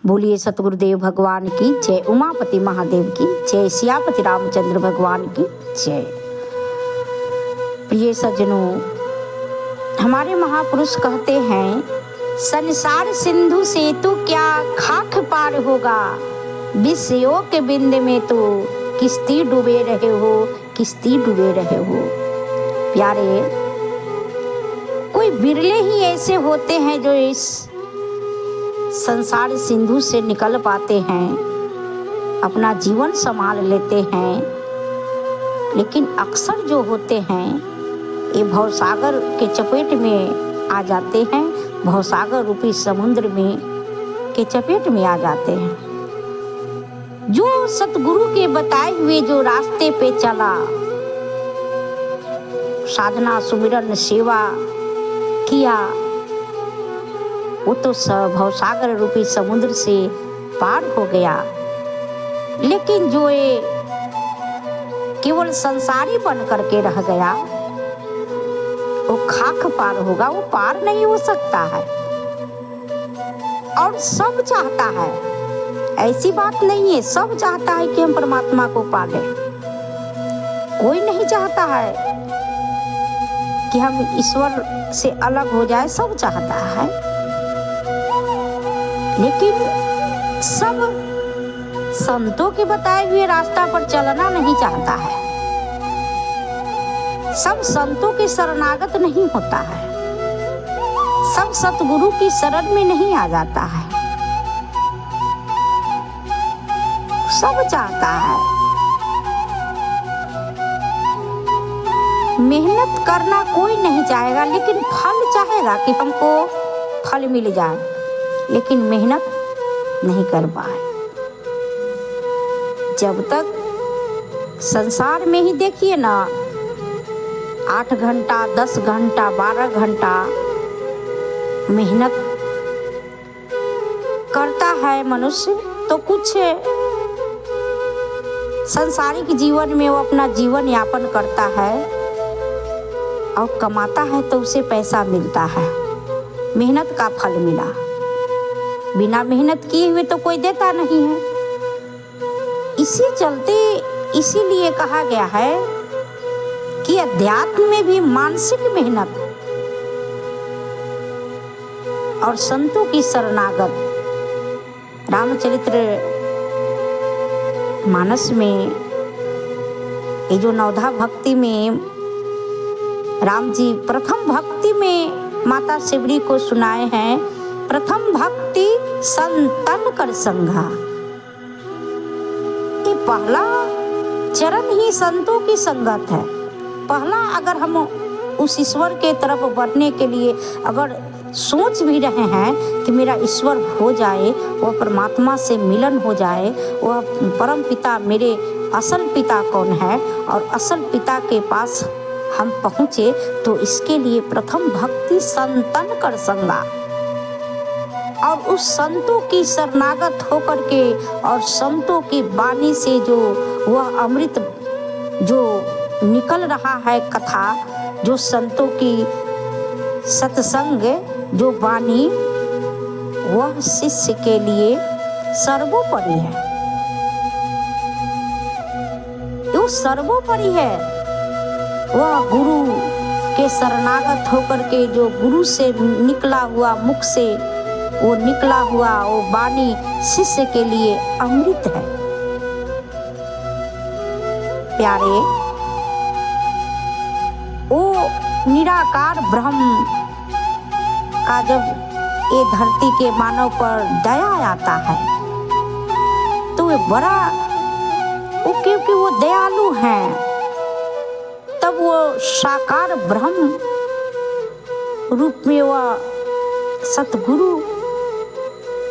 बोलिए सतगुरुदेव भगवान की जय, उमापति महादेव की जय, सियापति रामचंद्र भगवान की जय। प्रिय सज्जनों, हमारे महापुरुष कहते हैं, संसार सिंधु से तो क्या खाक पार होगा, विषयों के बिंद में तो किश्ती डूबे रहे हो, किश्ती डूबे रहे हो। प्यारे, कोई बिरले ही ऐसे होते हैं जो इस संसार सिंधु से निकल पाते हैं, अपना जीवन संभाल लेते हैं। लेकिन अक्सर जो होते हैं ये भवसागर के चपेट में आ जाते हैं, भवसागर रूपी समुद्र में के चपेट में आ जाते हैं। जो सतगुरु के बताए हुए जो रास्ते पे चला, साधना सुमिरन सेवा किया, वो तो भवसागर रूपी समुद्र से पार हो गया। लेकिन जो ये केवल संसारी बन करके रह गया, वो खाक पार होगा, वो पार नहीं हो सकता है। और सब चाहता है, ऐसी बात नहीं है, सब चाहता है कि हम परमात्मा को पालें। कोई नहीं चाहता है कि हम ईश्वर से अलग हो जाए, सब चाहता है। लेकिन सब संतों के बताए हुए रास्ता पर चलना नहीं चाहता है, सब संतों के शरणागत नहीं होता है, सब सतगुरु की शरण में नहीं आ जाता है। सब चाहता है, मेहनत करना कोई नहीं चाहेगा, लेकिन फल चाहेगा कि हमको फल मिल जाए, लेकिन मेहनत नहीं कर पाए। जब तक संसार में ही देखिए ना, 8 घंटा 10 घंटा 12 घंटा मेहनत करता है मनुष्य, तो कुछ सांसारिक जीवन में वो अपना जीवन यापन करता है और कमाता है, तो उसे पैसा मिलता है, मेहनत का फल मिला। बिना मेहनत किए हुए तो कोई देता नहीं है। इसी चलते इसीलिए कहा गया है कि अध्यात्म में भी मानसिक मेहनत और संतों की शरणागत। रामचरित्र मानस में ये जो नवधा भक्ति में राम जी प्रथम भक्ति में माता शिवरी को सुनाए हैं, प्रथम भक्ति संतन कर संगा। ये पहला चरण ही संतों की संगत है। पहला अगर हम उस ईश्वर के तरफ बढ़ने के लिए अगर सोच भी रहे हैं कि मेरा ईश्वर हो जाए, वह परमात्मा से मिलन हो जाए, वह परम पिता मेरे असल पिता कौन है और असल पिता के पास हम पहुँचे, तो इसके लिए प्रथम भक्ति संतन कर संगा। और उस संतों की शरणागत होकर के और संतों की वाणी से जो वह अमृत जो निकल रहा है कथा, जो संतों की सत्संग जो वाणी, वह शिष्य के लिए सर्वोपरि है। वो सर्वोपरि है। वह गुरु के शरणागत होकर के जो गुरु से निकला हुआ मुख से वो निकला हुआ वो वाणी शिष्य के लिए अमृत है। प्यारे, वो निराकार ब्रह्म का जब ये धरती के मानव पर दया आता है, तो वे बड़ा वो क्योंकि वो दयालु हैं, तब वो साकार ब्रह्म रूप में वह सतगुरु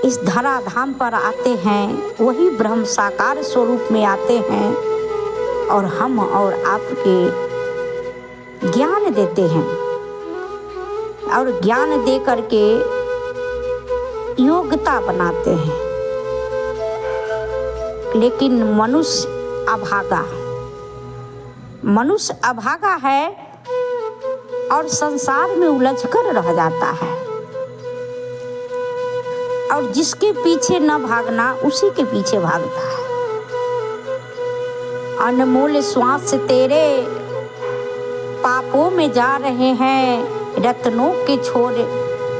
इस धराधाम पर आते हैं, वही ब्रह्म साकार स्वरूप में आते हैं और हम और आपके ज्ञान देते हैं और ज्ञान दे करके योग्यता बनाते हैं। लेकिन मनुष्य अभागा है और संसार में उलझकर रह जाता है। और जिसके पीछे न भागना उसी के पीछे भागता है। अनमोल श्वास तेरे पापों में जा रहे हैं, रत्नों के छोर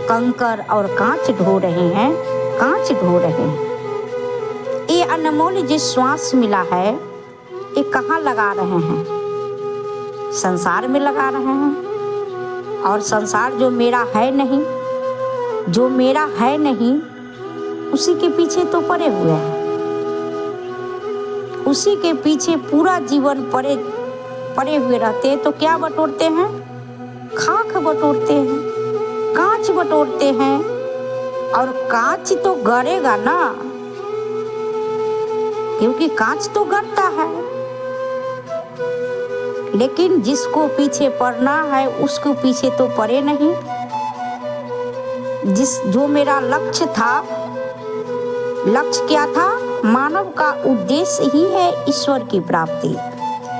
कंकर और कांच ढो रहे हैं, कांच ढो रहे हैं। ये अनमोल जो श्वास मिला है ये कहाँ लगा रहे हैं? संसार में लगा रहे हैं। और संसार जो मेरा है नहीं, जो मेरा है नहीं उसी के पीछे तो पड़े हुए हैं। उसी के पीछे पूरा जीवन पड़े हुए रहते हैं। तो क्या बटोरते हैं? खाक बटोरते हैं, कांच बटोरते हैं। और कांच तो गड़ेगा ना, क्योंकि कांच तो गड़ता है। लेकिन जिसको पीछे पड़ना है उसको पीछे तो पड़े नहीं। जो मेरा लक्ष्य था, लक्ष्य क्या था? मानव का उद्देश्य ही है ईश्वर की प्राप्ति,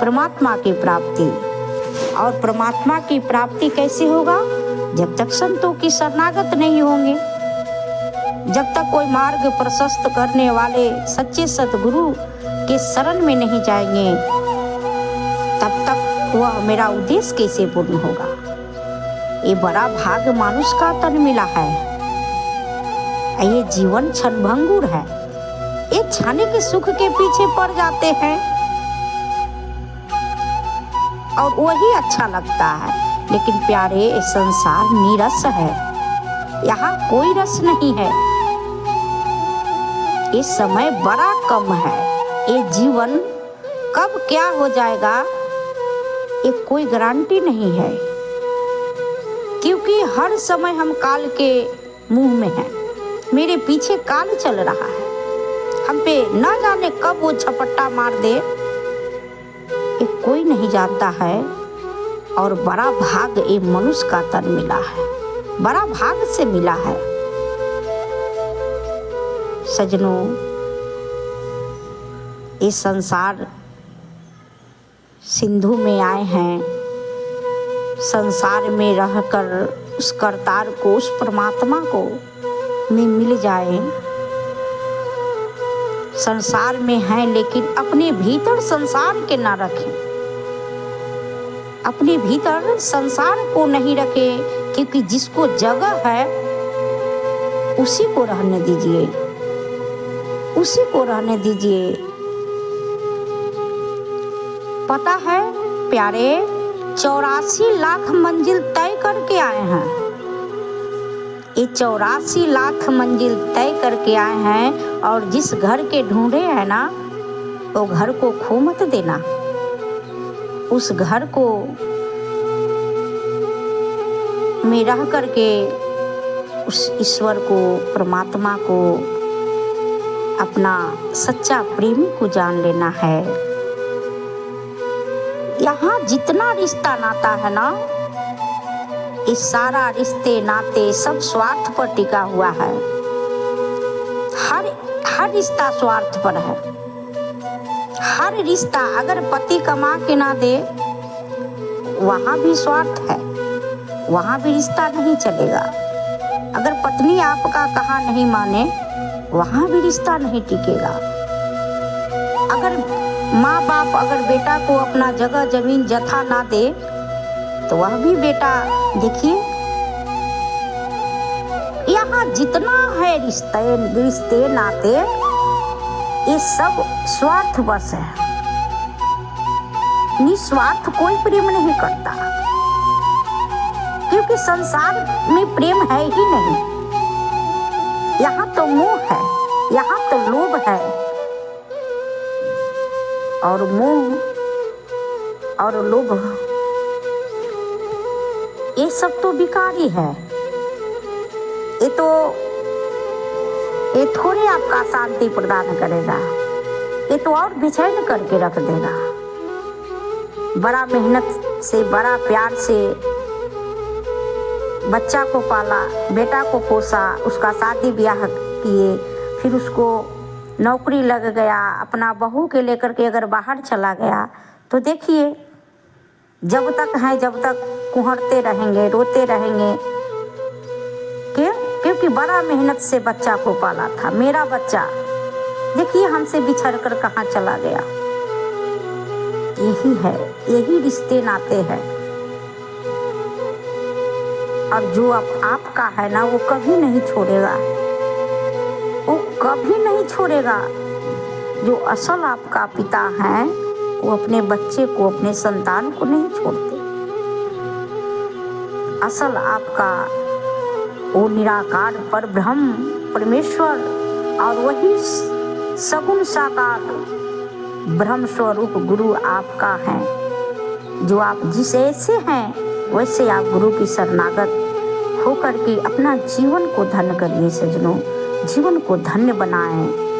परमात्मा की प्राप्ति। और परमात्मा की प्राप्ति कैसे होगा? जब तक संतों की शरणागत नहीं होंगे, जब तक कोई मार्ग प्रशस्त करने वाले सच्चे सतगुरु के शरण में नहीं जाएंगे, तब तक वह मेरा उद्देश्य कैसे पूर्ण होगा? ये बड़ा भाग मानुष का तन मिला है। ये जीवन क्षणभंगुर है। ये क्षणिक सुख के पीछे पड़ जाते हैं और वही अच्छा लगता है। लेकिन प्यारे, ये संसार नीरस है, यहाँ कोई रस नहीं है। ये समय बड़ा कम है। ये जीवन कब क्या हो जाएगा ये कोई गारंटी नहीं है, क्योंकि हर समय हम काल के मुंह में हैं। मेरे पीछे काल चल रहा है, हम पे ना जाने कब वो झपट्टा मार दे, ये कोई नहीं जानता है। और बड़ा भाग ये मनुष्य का तन मिला है, बड़ा भाग से मिला है। सजनों, इस संसार सिंधु में आए हैं, संसार में रहकर उस करतार को, उस परमात्मा को में मिल जाए। संसार में हैं लेकिन अपने भीतर संसार के ना रखें, अपने भीतर संसार को नहीं रखें, क्योंकि जिसको जगह है उसी को रहने दीजिए, उसी को रहने दीजिए। पता है प्यारे, 84 लाख मंजिल तय करके आए हैं। ये 84 लाख मंजिल तय करके आए हैं। और जिस घर के ढूंढे हैं ना, वो घर को खो मत देना। उस घर को में रह करके उस ईश्वर को, परमात्मा को, अपना सच्चा प्रेमी को जान लेना है। यहाँ जितना रिश्ता नाता है ना, ये सारा रिश्ते नाते सब स्वार्थ पर टिका हुआ है। हर रिश्ता स्वार्थ पर है। हर रिश्ता, अगर पति कमा के ना दे वहाँ भी स्वार्थ है, वहाँ भी रिश्ता नहीं चलेगा। अगर पत्नी आपका कहा नहीं माने वहाँ भी रिश्ता नहीं टिकेगा। अगर माँ बाप अगर बेटा को अपना जगह जमीन जथा ना दे तो वह भी बेटा, देखिए यहाँ जितना है रिश्ते नाते ये सब स्वार्थ बस है। निस्वार्थ कोई प्रेम नहीं करता, क्योंकि संसार में प्रेम है ही नहीं। यहाँ तो मोह है, यहाँ तो लोभ है, और मोह और लोभ ये सब तो विकारी है। ये थोड़े आपका शांति प्रदान करेगा, ये तो और बेचैन करके रख देगा। बड़ा मेहनत से, बड़ा प्यार से बच्चा को पाला, बेटा को पोसा, उसका शादी ब्याह किए, फिर उसको नौकरी लग गया, अपना बहू के लेकर के अगर बाहर चला गया तो देखिए जब तक हैं जब तक कुहरते रहेंगे, रोते रहेंगे। क्यों? क्योंकि क्योंकि बड़ा मेहनत से बच्चा को पाला था। मेरा बच्चा देखिए हमसे बिछड़ कर कहाँ चला गया। यही है, यही रिश्ते नाते हैं। और जो आपका है ना वो कभी नहीं छोड़ेगा, वो कभी नहीं छोड़ेगा। जो असल आपका पिता है वो अपने बच्चे को, अपने संतान को नहीं छोड़ते। असल आपका वो निराकार पर ब्रह्म परमेश्वर और वही सगुण साकार ब्रह्म स्वरूप गुरु आपका है। जो आप जिस ऐसे हैं वैसे आप गुरु की शरणागत होकर के अपना जीवन को धन्य करिए सजनों, जीवन को धन्य बनाएं।